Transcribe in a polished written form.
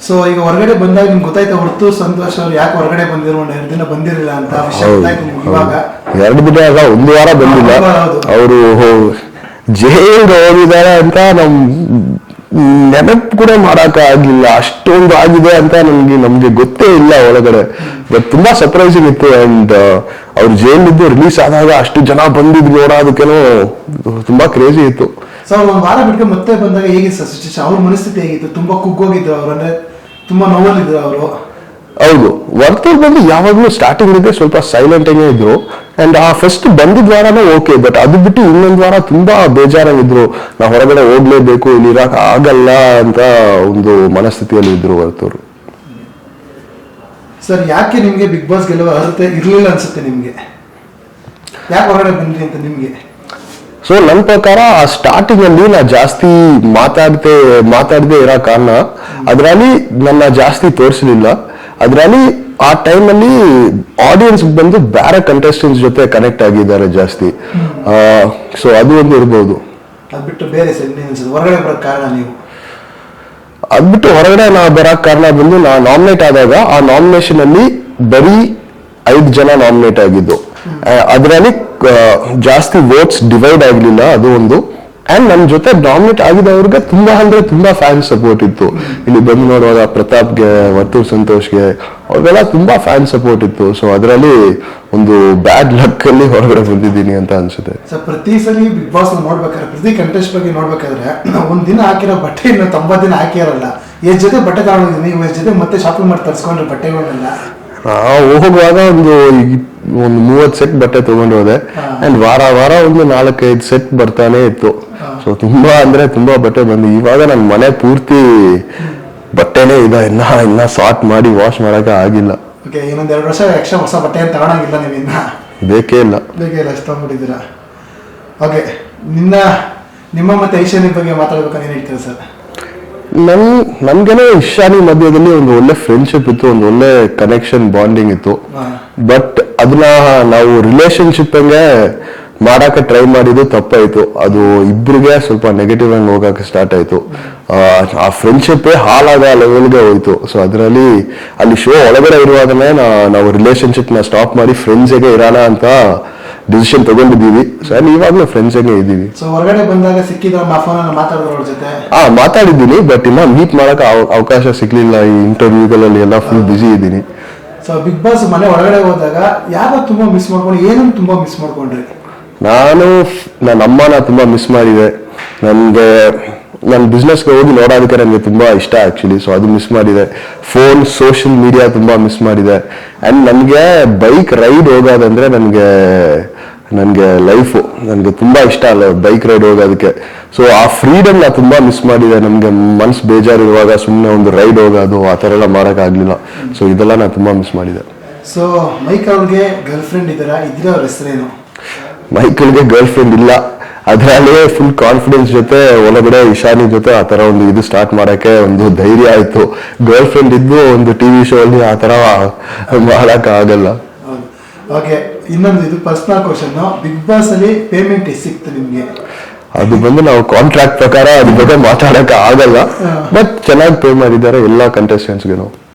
So ಈಗ ಹೊರಗಡೆ ಬಂದಾಗ ನಿಮ್ಗೆ ಗೊತ್ತಾಯ್ತಾ ಹೊರತು ಸಂತೋಷ್ ಅವ್ರು ಯಾಕೆ ಹೊರಗಡೆ ಬಂದಿರೋ 2 ದಿನ ಬಂದಿರಲಿಲ್ಲ ಅಂತ ವಿಷಯ ಗೊತ್ತಾಯ್ತು ನಿಮ್ಗೆ ಇವಾಗ? 2 ದಿನ ಅಲ್ಲ, 1 ವಾರ ಬಂದಿಲ್ಲ. ಅವರು ಜೈಲ್ಗೆ ಹೋಗಿದ್ದಾರೆ ಅಂತ ನೆನಪು ಕೂಡ ಮಾಡಕ್ ಆಗಿಲ್ಲ, ಅಷ್ಟೊಂದು ಆಗಿದೆ ಅಂತ ನಮ್ಗೆ ಗೊತ್ತೇ ಇಲ್ಲ ಒಳಗಡೆ. ಬಟ್ ತುಂಬಾ ಸರ್ಪ್ರೈಸಿಂಗ್ ಇತ್ತು. ಅಂಡ್ ಅವ್ರು ಜೈಲಿದ್ದು ರಿಲೀಸ್ ಆದಾಗ ಅಷ್ಟು ಜನ ಬಂದಿದ್ದು ನೋಡೋದಕ್ಕೇನೋ ತುಂಬಾ ಕ್ರೇಜಿ ಇತ್ತು. ಸೊ 1 ವಾರ ಬಿಟ್ಟು ಮತ್ತೆ ಬಂದಾಗ ಹೇಗಿತ್ತು ಸರ್ ಸಿಚುವೇಶನ್? ಅವ್ರ ಮನಸ್ಥಿತಿ ಹೇಗಿತ್ತು? ತುಂಬಾ ಕುಗ್ಗೋಗಿದ್ರು ಅವ್ರು, ಅಂದ್ರೆ ತುಂಬಾ ನೋವಲ್ಲಿದ್ರು ಅವರು? ಹೌದು, ವರ್ತೂರ್ ಬಂದು ಯಾವಾಗ್ಲೂ ಸ್ಟಾರ್ಟಿಂಗ್ ಇದೆ ಸ್ವಲ್ಪ ಸೈಲೆಂಟ್ ಆಗೇ ಇದ್ರು. ಅಂಡ್ ಆ ಫಸ್ಟ್ ಬಂದಿದ್ ವಾರನೇ ಓಕೆ, ಬಟ್ ಅದು ಬಿಟ್ಟು ಇನ್ನೊಂದು ವಾರ ತುಂಬಾ ಬೇಜಾರಾಗಿದ್ರು. ನಾವು ಹೊರಗಡೆ ಹೋಗ್ಲೇಬೇಕು, ಇಲ್ಲಿ ಇರಕ್ ಆಗಲ್ಲ ಅಂತ ಒಂದು ಮನಸ್ಥಿತಿಯಲ್ಲಿ ಇದ್ರು ವರ್ತೂರು. ಸರ್ ಯಾಕೆ ನಿಮ್ಗೆ ಬಿಗ್ ಬಾಸ್ ಗೆಲ್ಲುವ ಅರ್ಹತೆ ಇರ್ಲಿಲ್ಲ ಅನ್ಸುತ್ತೆ ನಿಮ್ಗೆ? ಯಾಕೆ ಹೊರಗಡೆ ಬಂದ್ರಿ ಅಂತ ನಿಮ್ಗೆ? ಸೊ ನನ್ನ ಪ್ರಕಾರ ಆ ಸ್ಟಾರ್ಟಿಂಗ್ ಅಲ್ಲಿ ನಾ ಜಾಸ್ತಿ ಮಾತಾಡದೆ ಇರೋ ಕಾರಣ ಅದರಲ್ಲಿ ನನ್ನ ಜಾಸ್ತಿ ತೋರಿಸಲಿಲ್ಲ. ಅದರಲ್ಲಿ ಆ ಟೈಮಲ್ಲಿ ಆಡಿಯನ್ಸ್ ಬಂದು ಬೇರೆ ಕಂಟೆಸ್ಟೆಂಟ್ಸ್ ಜೊತೆ ಕನೆಕ್ಟ್ ಆಗಿದ್ದಾರೆ ಜಾಸ್ತಿ. ಸೊ ಅದು ಒಂದು ಇರ್ಬೋದು. ಅದ್ಬಿಟ್ಟು ಬೇರೆ ಹೊರಗಡೆ ಬರೋಕ್ ಕಾರಣ ನೀವು? ಅದ್ಬಿಟ್ಟು ಹೊರಗಡೆ ನಾವು ಬರೋಕ್ ಕಾರಣ ಬಂದು ನಾ ನಾಮಿನೇಟ್ ಆದಾಗ ಆ ನಾಮಿನೇಷನ್ ಅಲ್ಲಿ ಬರೀ 5 ಜನ ನಾಮಿನೇಟ್ ಆಗಿದ್ದು. ಅದರಲ್ಲಿ ಜಾಸ್ತಿ ವೋಟ್ಸ್ ಡಿವೈಡ್ ಆಗಲಿಲ್ಲ, ಅದು ಒಂದು. ಅಂಡ್ ನನ್ನ ಜೊತೆ ನಾಮಿನೇಟ್ ಆಗಿದವ್ರಿಗೆ ತುಂಬಾ ಅಂದ್ರೆ ತುಂಬಾ ಫ್ಯಾನ್ ಸಪೋರ್ಟ್ ಇತ್ತು. ಇಲ್ಲಿ ಬಂದು ನೋಡುವಾಗ ಪ್ರತಾಪ್ಗೆ, ವರ್ತೂರ್ ಸಂತೋಷ್ಗೆ, ಅವ್ರಿಗೆಲ್ಲ ತುಂಬಾ ಫ್ಯಾನ್ ಸಪೋರ್ಟ್ ಇತ್ತು. ಸೊ ಅದರಲ್ಲಿ ಒಂದು ಬ್ಯಾಡ್ ಲಕ್ ಅಲ್ಲಿ ಹೊರಗಡೆ ಬಂದಿದ್ದೀನಿ ಅಂತ ಅನ್ಸುತ್ತೆ. ಸರ್ ಪ್ರತಿ ಸಲ ಬಿಗ್ ಬಾಸ್ ನೋಡ್ಬೇಕಾದ್ರೆ, ಪ್ರತಿ ಕಂಟೆಸ್ಟ್ ಬಗ್ಗೆ ನೋಡ್ಬೇಕಾದ್ರೆ, 1 ದಿನ ಹಾಕಿರೋ ಬಟ್ಟೆ ಇನ್ನು 90 ದಿನ ಹಾಕಿರಲ್ಲ. ಎಷ್ಟು ಜೊತೆ ಬಟ್ಟೆ ತಗೊಂಡಿದ್ದೀನಿ, ನೀವು ಎಷ್ಟು ಜೊತೆ ಮತ್ತೆ ಶಾಪಿಂಗ್ ಮಾಡಿ ತರಿಸ್ಕೊಂಡ್ರೆ ಬಟ್ಟೆಗಳನ್ನೆಲ್ಲ? ಹೋಗುವಾಗ ಒಂದು 30 ಸೆಟ್ ಬಟ್ಟೆ ತಗೊಂಡು ಹೋದೆ. ಅಂಡ್ ವಾರ ಒಂದು 4-5 ಸೆಟ್ ಬರ್ತಾನೆ ಇತ್ತು. ಸೊ ತುಂಬಾ ಅಂದ್ರೆ ತುಂಬಾ ಬಟ್ಟೆ ಬಂದು ಇವಾಗ ನನ್ನ ಮನೆ ಪೂರ್ತಿ ಬಟ್ಟೆನೇ ಇದೆ. ಇನ್ನ ಸಾರ್ಟ್ ಮಾಡಿ ವಾಶ್ ಮಾಡಕ್ಕೆ ಆಗಿಲ್ಲ. ಇನ್ನೊಂದ್ 2 ವರ್ಷ ಎಕ್ಸ್ಟ್ರಾ ಹೊಸ ಬಟ್ಟೆ ಅಂತ ತಗೊಳಂಗಿಲ್ಲ ನೀವಿನ್ನ? ಬೇಕೇ ಇಲ್ಲ ಅಷ್ಟು ತಗೊಂಡ್ಬಿಟ್ಟಿದ್ದೀರಾ. ಓಕೆ, ನಿಮ್ಮ ಮತ್ತೆ ಐಶಾನಿ ಬಗ್ಗೆ ಮಾತಾಡ್ಬೇಕಂತ ಏನ್ ಹೇಳ್ತೀರಾ ಸರ್? ನನ್ಗೇನೋ ಇಶಾನಿ ಮಧ್ಯದಲ್ಲಿ ಒಂದು ಒಳ್ಳೆ ಫ್ರೆಂಡ್ಶಿಪ್ ಇತ್ತು, ಒಂದು ಒಳ್ಳೆ ಕನೆಕ್ಷನ್ ಬಾಂಡಿಂಗ್ ಇತ್ತು. ಬಟ್ ಅದನ್ನ ನಾವು ರಿಲೇಶನ್ಶಿಪ್ ಹಂಗೆ ಮಾಡಕ್ಕೆ ಟ್ರೈ ಮಾಡಿದ್ದು ತಪ್ಪಾಯ್ತು. ಅದು ಇಬ್ರಿಗೆ ಸ್ವಲ್ಪ ನೆಗೆಟಿವ್ ಆಗಿ ಹೋಗಕ್ಕೆ ಸ್ಟಾರ್ಟ್ ಆಯ್ತು. ಆ ಫ್ರೆಂಡ್ಶಿಪ್ಪೇ ಹಾಳಾದ ಲೆವೆಲ್ಗೆ ಹೋಯ್ತು. ಸೊ ಅದರಲ್ಲಿ ಅಲ್ಲಿ ಶೋ ಒಳಗಡೆ ಇರುವಾಗನೇ ನಾವು ರಿಲೇಶನ್ಶಿಪ್ ನ ಸ್ಟಾಪ್ ಮಾಡಿ ಫ್ರೆಂಡ್ಸ್ಗೆ ಇರೋಣ ಅಂತ ಡಿಸಿಷನ್ ತಗೊಂಡಿದ್ದೀವಿ. ಸೊ ಇವಾಗಲೂ ಫ್ರೆಂಡ್ಸ್ ಆಗಿ ಇದ್ದೀವಿ. ಸೊ ಹೊರಗಡೆ ಬಂದಾಗ ಸಿಕ್ಕಿದ್ರೆ ಮಾತಾಡಿದ್ದೀನಿ, ಬಟ್ ಇನ್ನ ಮೀಟ್ ಮಾಡಕ್ ಅವಕಾಶ ಸಿಗ್ಲಿಲ್ಲ. ಈ ಇಂಟರ್ವ್ಯೂಗಳಲ್ಲಿ ಎಲ್ಲ ಫುಲ್ ಬಿಸಿ ಇದ್ದೀನಿ. ಸೊ ಬಿಗ್ ಬಾಸ್ ಮನೆ ಹೊರಗಡೆ ಹೋದಾಗ ಯಾವಾಗ ತುಂಬಾ ಮಿಸ್ ಮಾಡ್ಕೊಂಡು, ಏನನ್ನು ತುಂಬಾ ಮಿಸ್ ಮಾಡ್ಕೊಂಡ್ರಿ? ನನ್ನ ಅಮ್ಮನ ತುಂಬಾ ಮಿಸ್ ಮಾಡಿದೆ. ನನ್ನ ಬಿಸ್ನೆಸ್ಗೆ ಹೋಗಿ ನೋಡೋದಕ್ಕೆ ನನಗೆ ತುಂಬಾ ಇಷ್ಟ ಆಕ್ಚುಲಿ. ಸೊ ಅದು ಮಿಸ್ ಮಾಡಿದೆ. ಫೋನ್, ಸೋಷಿಯಲ್ ಮೀಡಿಯಾ ತುಂಬಾ ಮಿಸ್ ಮಾಡಿದೆ. ಅಂಡ್ ನನಗೆ ಬೈಕ್ ರೈಡ್ ಹೋಗೋದಂದ್ರೆ ನನಗೆ ಲೈಫು, ನನಗೆ ತುಂಬಾ ಇಷ್ಟ ಅಲ್ಲ ಬೈಕ್ ರೈಡ್ ಹೋಗೋದಕ್ಕೆ. ಸೊ ಆ ಫ್ರೀಡಮ್ ನಾ ತುಂಬಾ ಮಿಸ್ ಮಾಡಿದೆ. ನಮ್ಗೆ ಮನ್ಸು ಬೇಜಾರಿರುವಾಗ ಸುಮ್ಮನೆ ಒಂದು ರೈಡ್ ಹೋಗೋದು ಆ ಥರ ಎಲ್ಲ ಮಾಡಕ್ ಆಗ್ಲಿಲ್ಲ. ಸೊ ಇದೆಲ್ಲ ನಾ ತುಂಬಾ ಮಿಸ್ ಮಾಡಿದೆ. ಸೊ ಮೈಕಲ್ಗೆ ಗರ್ಲ್ ಫ್ರೆಂಡ್ ಇದ್ದೀರಾ? ಅವ್ರ ಹೆಸರೇನು? ಮೈಕಲ್ಗೆ ಗರ್ಲ್ ಫ್ರೆಂಡ್ ಇಲ್ಲ. ಅದರಲ್ಲೇ ಫುಲ್ ಕಾನ್ಫಿಡೆನ್ಸ್ ಜೊತೆ ಒಳಗಡೆ ಇಶಾನಿ ಜೊತೆ ಆ ತರ ಒಂದು ಇದು ಸ್ಟಾರ್ಟ್ ಮಾಡಕ್ಕೆ ಒಂದು ಧೈರ್ಯ ಆಯ್ತು. ಗರ್ಲ್ ಫ್ರೆಂಡ್ ಇದ್ದು ಒಂದು ಟಿವಿ ಶೋ ಅಲ್ಲಿ ಆ ತರ ಮಾಡಕ್ ಆಗಲ್ಲ. ಓಕೆ, ಇನ್ನೊಂದು ಇದು ಪರ್ಸನಲ್ ಕ್ವಶನ್. ಬಿಗ್ ಬಾಸ್ ಅಲ್ಲಿ ಪೇಮೆಂಟ್ ಎಷ್ಟು ಸಿಕ್ತು ನಿಮ್ಗೆ? ಅದು ಬಂದು ನಾವು ಕಾಂಟ್ರಾಕ್ಟ್ ಪ್ರಕಾರ ಅದ್ರ ಬಗ್ಗೆ ಮಾತಾಡಕ್ ಆಗಲ್ಲ. ಬಟ್ ಚೆನ್ನಾಗಿ ಪೇ ಮಾಡಿದ್ದಾರೆ ಎಲ್ಲ ಕಂಟೆಸ್ಟೆಂಟ್ಸ್ಗೆ.